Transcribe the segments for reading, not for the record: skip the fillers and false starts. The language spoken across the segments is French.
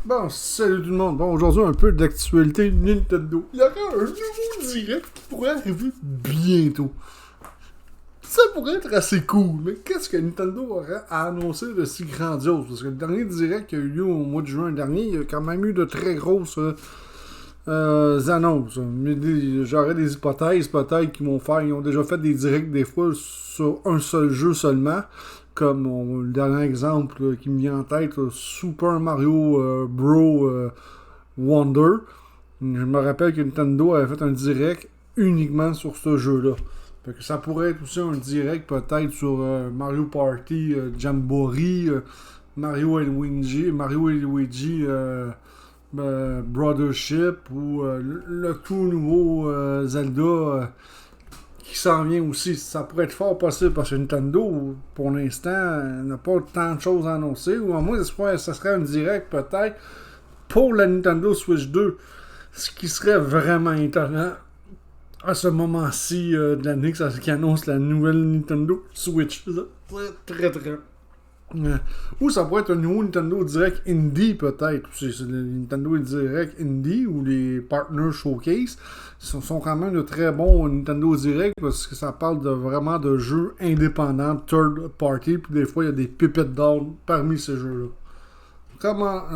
Bon, salut tout le monde. Bon, aujourd'hui, un peu d'actualité Nintendo. Il y aura un nouveau direct qui pourrait arriver bientôt. Ça pourrait être assez cool, mais qu'est-ce que Nintendo aurait à annoncer de si grandiose? Parce que le dernier direct qui a eu lieu au mois de juin dernier, il y a quand même eu de très grosses annonces. Mais j'aurais des hypothèses peut-être qu'ils vont faire. Ils ont déjà fait des directs des fois sur un seul jeu seulement. Comme le dernier exemple qui me vient en tête, Super Mario Bros. Wonder. Je me rappelle que Nintendo avait fait un direct uniquement sur ce jeu-là. Fait que ça pourrait être aussi un direct peut-être sur Mario Party Jamboree, Mario et Luigi Brothership ou le tout nouveau Zelda qui s'en vient aussi. Ça pourrait être fort possible parce que Nintendo, pour l'instant, n'a pas tant de choses à annoncer. Ou à moins, ça serait un direct peut-être pour la Nintendo Switch 2. Ce qui serait vraiment étonnant à ce moment-ci de l'année qui annonce la nouvelle Nintendo Switch. Très très. Ou ça pourrait être un nouveau Nintendo Direct Indie peut-être. C'est le Nintendo Direct Indie ou les Partner Showcase. Ce sont quand même de très bons Nintendo Direct parce que ça parle vraiment de jeux indépendants, third party, puis des fois il y a des pépettes d'or parmi ces jeux-là.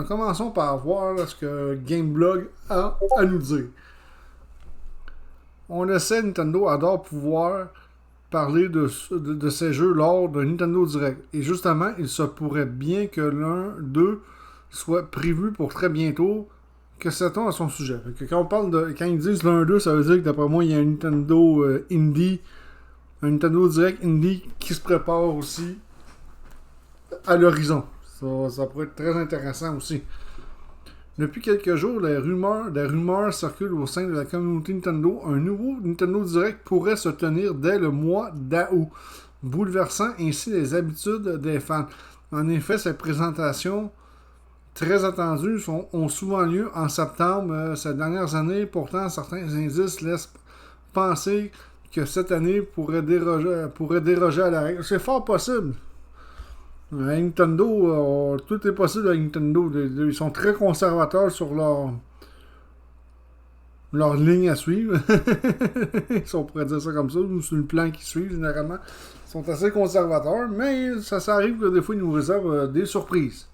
Commençons par voir ce que Gameblog a à nous dire. On essaie, Nintendo adore pouvoir parler de ces jeux lors d'un Nintendo Direct. Et justement, il se pourrait bien que l'un d'eux soit prévu pour très bientôt. Que sait-on à son sujet? Que quand ils disent l'un d'eux, ça veut dire que d'après moi, il y a un Nintendo Indie, un Nintendo Direct Indie qui se prépare aussi à l'horizon. Ça pourrait être très intéressant aussi. Depuis quelques jours, des rumeurs circulent au sein de la communauté Nintendo. Un nouveau Nintendo Direct pourrait se tenir dès le mois d'août, bouleversant ainsi les habitudes des fans. En effet, ces présentations très attendues ont souvent lieu en septembre ces dernières années. Pourtant, certains indices laissent penser que cette année pourrait déroger à la règle. C'est fort possible. Avec Nintendo, tout est possible avec Nintendo. Ils sont très conservateurs sur leur ligne à suivre. Si on pourrait dire ça comme ça, ou sur le plan qu'ils suivent, généralement. Ils sont assez conservateurs, mais ça arrive que des fois, ils nous réservent des surprises.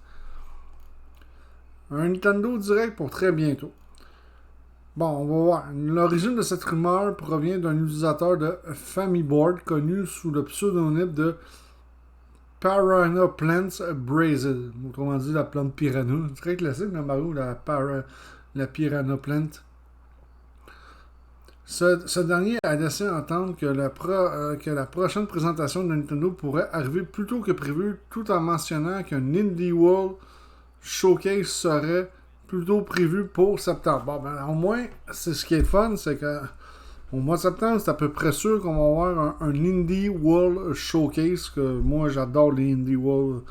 Un Nintendo Direct pour très bientôt. Bon, on va voir. L'origine de cette rumeur provient d'un utilisateur de Famiboard connu sous le pseudonyme de Piranha Plants Brazil. Autrement dit, la plante piranha. C'est très classique dans Mario, la Piranha Plant. Ce dernier a laissé entendre que la prochaine présentation de Nintendo pourrait arriver plus tôt que prévu, tout en mentionnant qu'un Indie World Showcase serait plutôt prévu pour septembre. Bon, ben, au moins, c'est ce qui est fun, c'est que au mois de septembre, c'est à peu près sûr qu'on va avoir un Indie World Showcase. Que moi, j'adore les Indie World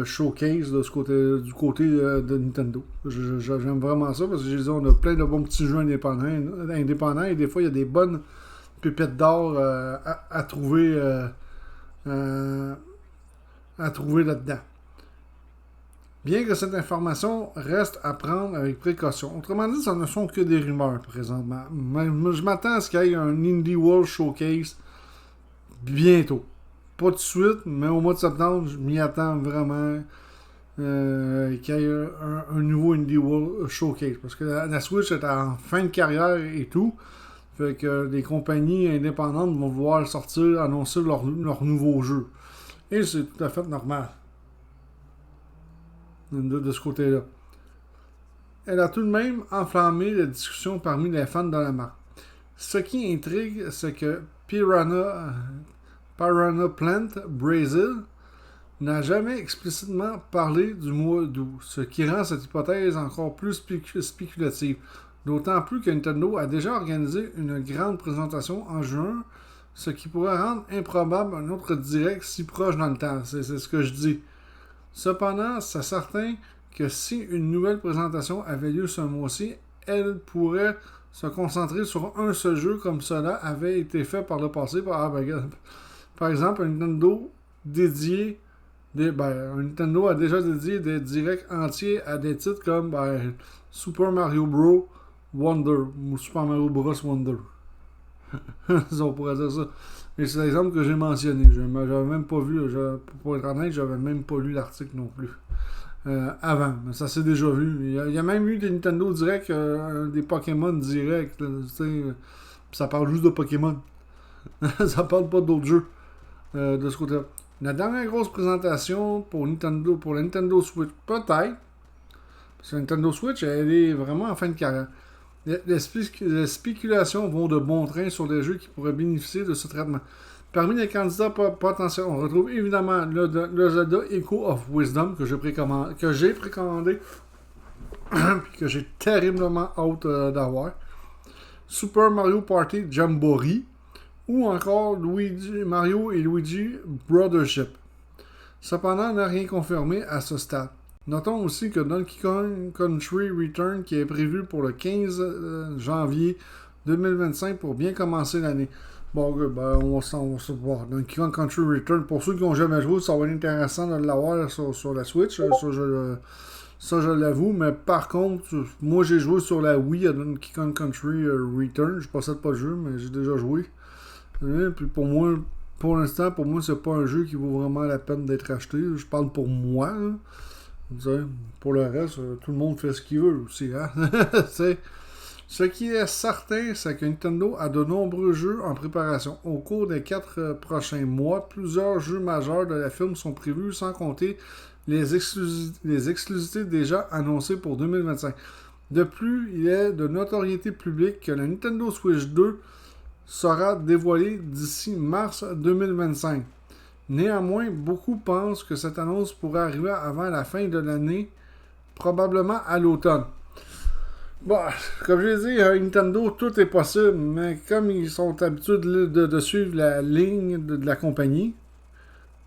Showcase du côté de Nintendo. J'aime vraiment ça parce que on a plein de bons petits jeux indépendants et des fois, il y a des bonnes pépettes d'or à trouver là-dedans. Bien que cette information reste à prendre avec précaution. Autrement dit, ça ne sont que des rumeurs présentement. Je m'attends à ce qu'il y ait un Indie World Showcase bientôt. Pas tout de suite, mais au mois de septembre, je m'y attends vraiment qu'il y ait un nouveau Indie World Showcase. Parce que la Switch est en fin de carrière et tout. Fait que les compagnies indépendantes vont vouloir annoncer leur nouveau jeu. Et c'est tout à fait normal. De ce côté-là. Elle a tout de même enflammé la discussion parmi les fans de la marque. Ce qui intrigue, c'est que Piranha Plant Brazil n'a jamais explicitement parlé du mois d'août, ce qui rend cette hypothèse encore plus spéculative. D'autant plus que Nintendo a déjà organisé une grande présentation en juin, ce qui pourrait rendre improbable un autre direct si proche dans le temps. C'est ce que je dis. Cependant, c'est certain que si une nouvelle présentation avait lieu ce mois-ci, elle pourrait se concentrer sur un seul jeu comme cela avait été fait par le passé. Par exemple, un Nintendo dédié Nintendo a déjà dédié des directs entiers à des titres comme Super Mario Bros. Wonder ou Super Mario Bros. Wonder. On pourrait dire ça. Et c'est l'exemple que j'ai mentionné. J'avais même pas vu, pour être honnête, j'avais même pas lu l'article non plus. Avant, mais ça s'est déjà vu. Il y a même eu des Nintendo Direct, des Pokémon Direct. Ça parle juste de Pokémon. Ça parle pas d'autres jeux de ce côté-là. La dernière grosse présentation pour la Nintendo Switch, peut-être. Parce que la Nintendo Switch, elle est vraiment en fin de carrière. Les spéculations vont de bon train sur les jeux qui pourraient bénéficier de ce traitement. Parmi les candidats potentiels, on retrouve évidemment le Zelda Echo of Wisdom que j'ai précommandé puis que j'ai terriblement hâte d'avoir. Super Mario Party Jamboree ou encore Mario et Luigi Brothership. Cependant, on n'a rien confirmé à ce stade. Notons aussi que Donkey Kong Country Return qui est prévu pour le 15 janvier 2025 pour bien commencer l'année. Bon, on va se voir. Donkey Kong Country Return, pour ceux qui n'ont jamais joué, ça va être intéressant de l'avoir sur la Switch. Ça, je l'avoue. Mais par contre, moi, j'ai joué sur la Wii à Donkey Kong Country Return. Je possède pas le jeu, mais j'ai déjà joué. Et puis pour l'instant, c'est pas un jeu qui vaut vraiment la peine d'être acheté. Je parle pour moi. Hein. Pour le reste, tout le monde fait ce qu'il veut aussi. Hein? Ce qui est certain, c'est que Nintendo a de nombreux jeux en préparation. Au cours des 4 prochains mois, plusieurs jeux majeurs de la firme sont prévus, sans compter les exclusivités déjà annoncées pour 2025. De plus, il est de notoriété publique que la Nintendo Switch 2 sera dévoilée d'ici mars 2025. Néanmoins, beaucoup pensent que cette annonce pourrait arriver avant la fin de l'année, probablement à l'automne. Bon, comme je l'ai dit, Nintendo, tout est possible, mais comme ils sont habitués de suivre la ligne de la compagnie,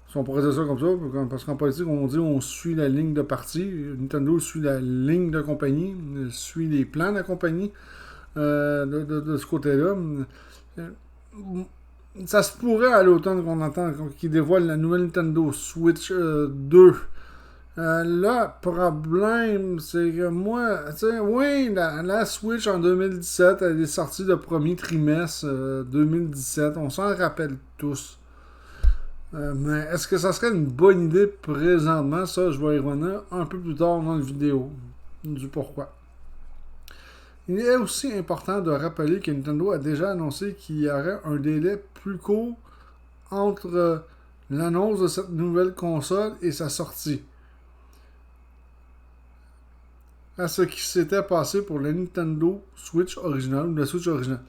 si on pourrait dire ça comme ça, parce qu'en politique, on dit on suit la ligne de parti, Nintendo suit la ligne de compagnie, suit les plans de la compagnie de ce côté-là. Ça se pourrait à l'automne qu'on entend qu'ils dévoilent la nouvelle Nintendo Switch 2. Le problème, c'est que moi, oui, la Switch en 2017, elle est sortie le premier trimestre 2017. On s'en rappelle tous. Mais est-ce que ça serait une bonne idée présentement? Ça, je vais y revenir un peu plus tard dans la vidéo. Du pourquoi. Il est aussi important de rappeler que Nintendo a déjà annoncé qu'il y aurait un délai plus court entre l'annonce de cette nouvelle console et sa sortie. À ce qui s'était passé pour la Nintendo Switch originale ou la Switch originale.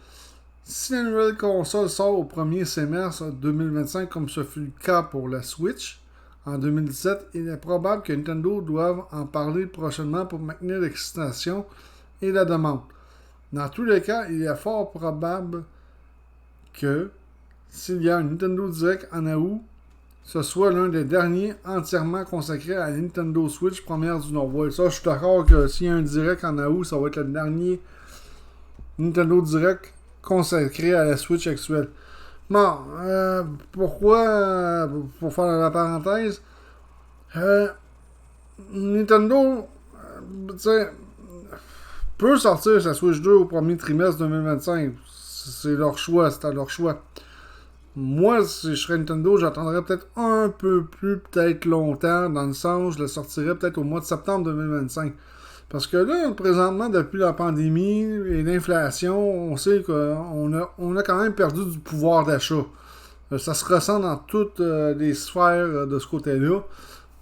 Si la nouvelle console sort au premier semestre 2025 comme ce fut le cas pour la Switch en 2017, il est probable que Nintendo doive en parler prochainement pour maintenir l'excitation et la demande. Dans tous les cas, il est fort probable que s'il y a un Nintendo Direct en août, ce soit l'un des derniers entièrement consacré à la Nintendo Switch première du Nord. Ouais, ça, je suis d'accord que s'il y a un Direct en août, ça va être le dernier Nintendo Direct consacré à la Switch actuelle. Bon, pourquoi, pour faire la parenthèse, Nintendo, tu sais, peut sortir sa Switch 2 au premier trimestre 2025. C'est leur choix, c'est à leur choix. Moi, si je serais Nintendo, j'attendrais peut-être un peu plus, peut-être longtemps, dans le sens, je le sortirais peut-être au mois de septembre 2025. Parce que là, présentement, depuis la pandémie et l'inflation, on sait qu'on a quand même perdu du pouvoir d'achat. Ça se ressent dans toutes les sphères de ce côté-là.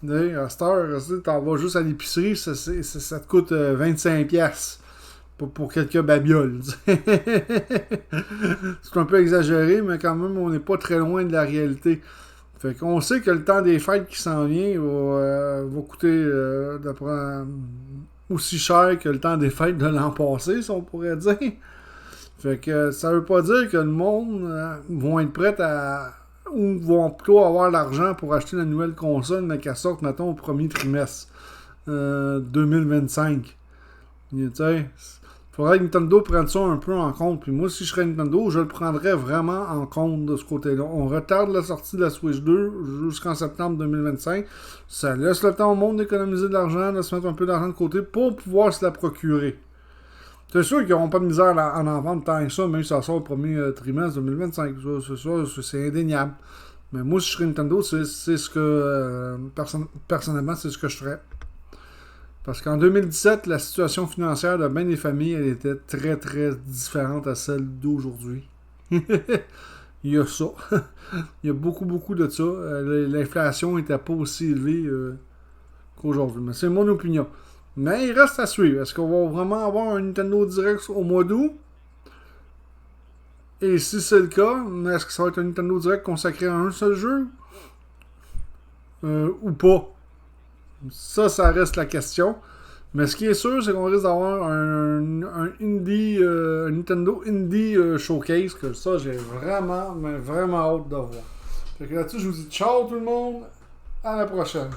À cette heure, t'en vas juste à l'épicerie, ça te coûte 25$ pour quelques babioles. C'est un peu exagéré, mais quand même, on n'est pas très loin de la réalité. Fait qu'on sait que le temps des fêtes qui s'en vient va coûter aussi cher que le temps des fêtes de l'an passé, si on pourrait dire. Fait que ça veut pas dire que le monde vont être prêts ou vont plutôt avoir l'argent pour acheter la nouvelle console, mais qu'elle sorte, mettons, au premier trimestre 2025. Tu sais, Faudrait que Nintendo prenne ça un peu en compte. Puis moi, si je serais Nintendo, je le prendrais vraiment en compte de ce côté-là. On retarde la sortie de la Switch 2 jusqu'en septembre 2025. Ça laisse le temps au monde d'économiser de l'argent, de se mettre un peu d'argent de côté pour pouvoir se la procurer. C'est sûr qu'ils n'auront pas de misère à en vendre tant que ça, même si ça sort au premier trimestre 2025. C'est indéniable. Mais moi, si je serais Nintendo, c'est ce que... personnellement, c'est ce que je ferais. Parce qu'en 2017, la situation financière de bien des familles, elle était très, très différente à celle d'aujourd'hui. Il y a ça. Il y a beaucoup, beaucoup de ça. L'inflation n'était pas aussi élevée qu'aujourd'hui. Mais c'est mon opinion. Mais il reste à suivre. Est-ce qu'on va vraiment avoir un Nintendo Direct au mois d'août? Et si c'est le cas, est-ce que ça va être un Nintendo Direct consacré à un seul jeu? Ou pas? Ça reste la question. Mais ce qui est sûr, c'est qu'on risque d'avoir un indie, un Nintendo Indie Showcase, que ça, j'ai vraiment, mais vraiment hâte de voir. Fait que là-dessus, je vous dis ciao tout le monde, à la prochaine.